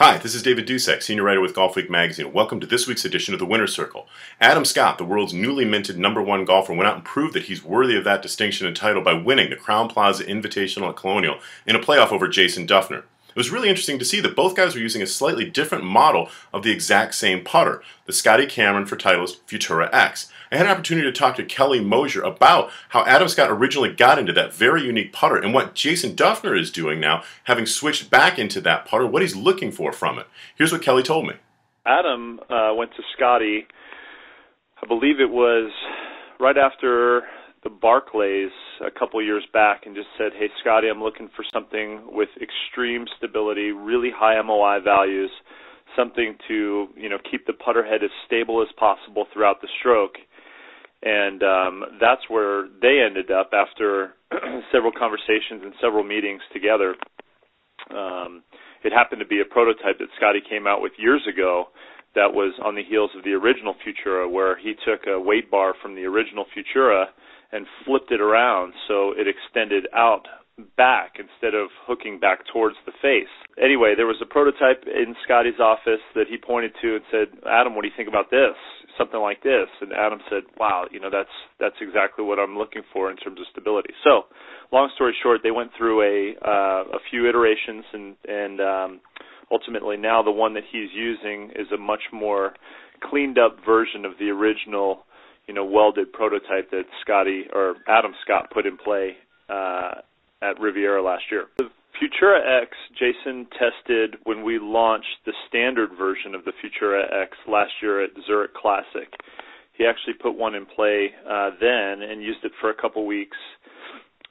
Hi, this is David Dusek, senior writer with Golfweek magazine. Welcome to this week's edition of the Winner's Circle. Adam Scott, the world's newly minted #1 golfer, went out and proved that he's worthy of that distinction and title by winning the Crowne Plaza Invitational at Colonial in a playoff over Jason Dufner. It was really interesting to see that both guys were using a slightly different model of the exact same putter, the Scotty for Titleist Futura X. I had an opportunity to talk to Kelley Moser about how Adam Scott originally got into that very unique putter and what Jason Dufner is doing now, having switched back into that putter, what he's looking for from it. Here's what Kelley told me. Adam went to Scotty, I believe it was right after the Barclays a couple years back, and just said, hey Scotty, I'm looking for something with extreme stability, really high MOI values, something to keep the putter head as stable as possible throughout the stroke. And that's where they ended up after several conversations and several meetings together. It happened to be a prototype that Scotty came out with years ago that was on the heels of the original Futura, where he took a weight bar from the original Futura and flipped it around so it extended out back instead of hooking back towards the face. Anyway, there was a prototype in Scotty's office that he pointed to and said, Adam, what do you think about this? Something like this. And Adam said, wow, that's exactly what I'm looking for in terms of stability. So, long story short, they went through a few iterations, and ultimately now the one that he's using is a much more cleaned up version of the original welded prototype that Adam Scott put in play at Riviera last year. The Futura X, Jason tested when we launched the standard version of the Futura X last year at Zurich Classic. He actually put one in play then and used it for a couple weeks,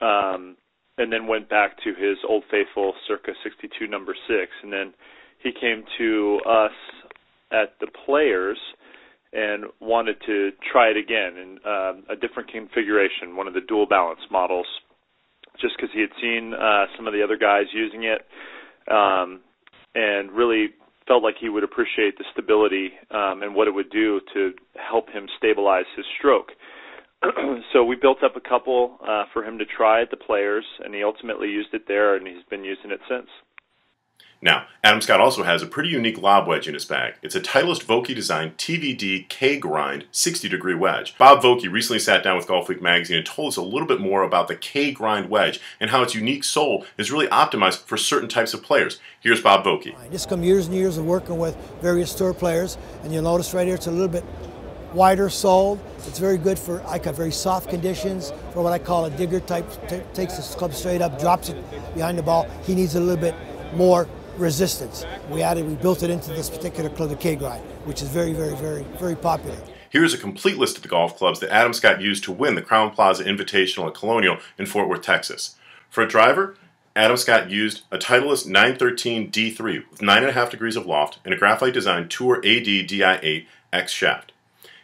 and then went back to his Old Faithful circa 62 number 6, and then he came to us at the Players and wanted to try it again in a different configuration, one of the dual balance models, just because he had seen some of the other guys using it and really felt like he would appreciate the stability and what it would do to help him stabilize his stroke. So we built up a couple for him to try at the Players, and he ultimately used it there, and he's been using it since. Now, Adam Scott also has a pretty unique lob wedge in his bag. It's a Titleist Vokey Design TVD-K Grind 60-degree wedge. Bob Vokey recently sat down with Golfweek magazine and told us a little bit more about the K Grind wedge and how its unique sole is really optimized for certain types of players. Here's Bob Vokey. Just come years and years of working with various tour players, and you'll notice right here it's a little bit wider soled. It's very good for very soft conditions, for what I call a digger type. Takes the club straight up, drops it behind the ball. He needs a little bit more resistance. We built it into this particular club, the K Grind, which is very, very, very, very popular. Here's a complete list of the golf clubs that Adam Scott used to win the Crowne Plaza Invitational at Colonial in Fort Worth, Texas. For a driver, Adam Scott used a Titleist 913 D3 with 9.5 degrees of loft and a Graphite Design Tour AD Di8 X shaft.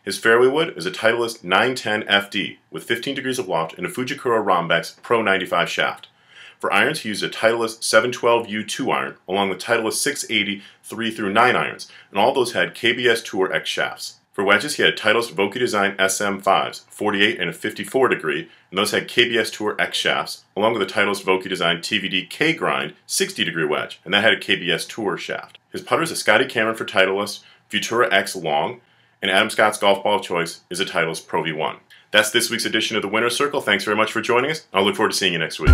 His fairway wood is a Titleist 910 FD with 15 degrees of loft and a Fujikura Rombax Pro 95 shaft. For irons, he used a Titleist 712U2 iron, along with Titleist 680 3-9 irons, and all those had KBS Tour X shafts. For wedges, he had Titleist Vokey Design SM5s, 48 and a 54 degree, and those had KBS Tour X shafts, along with the Titleist Vokey Design TVD-K Grind 60-degree wedge, and that had a KBS Tour shaft. His putter is a Scotty for Titleist Futura X long, and Adam Scott's golf ball of choice is a Titleist Pro V1. That's this week's edition of the Winner's Circle. Thanks very much for joining us. I'll look forward to seeing you next week.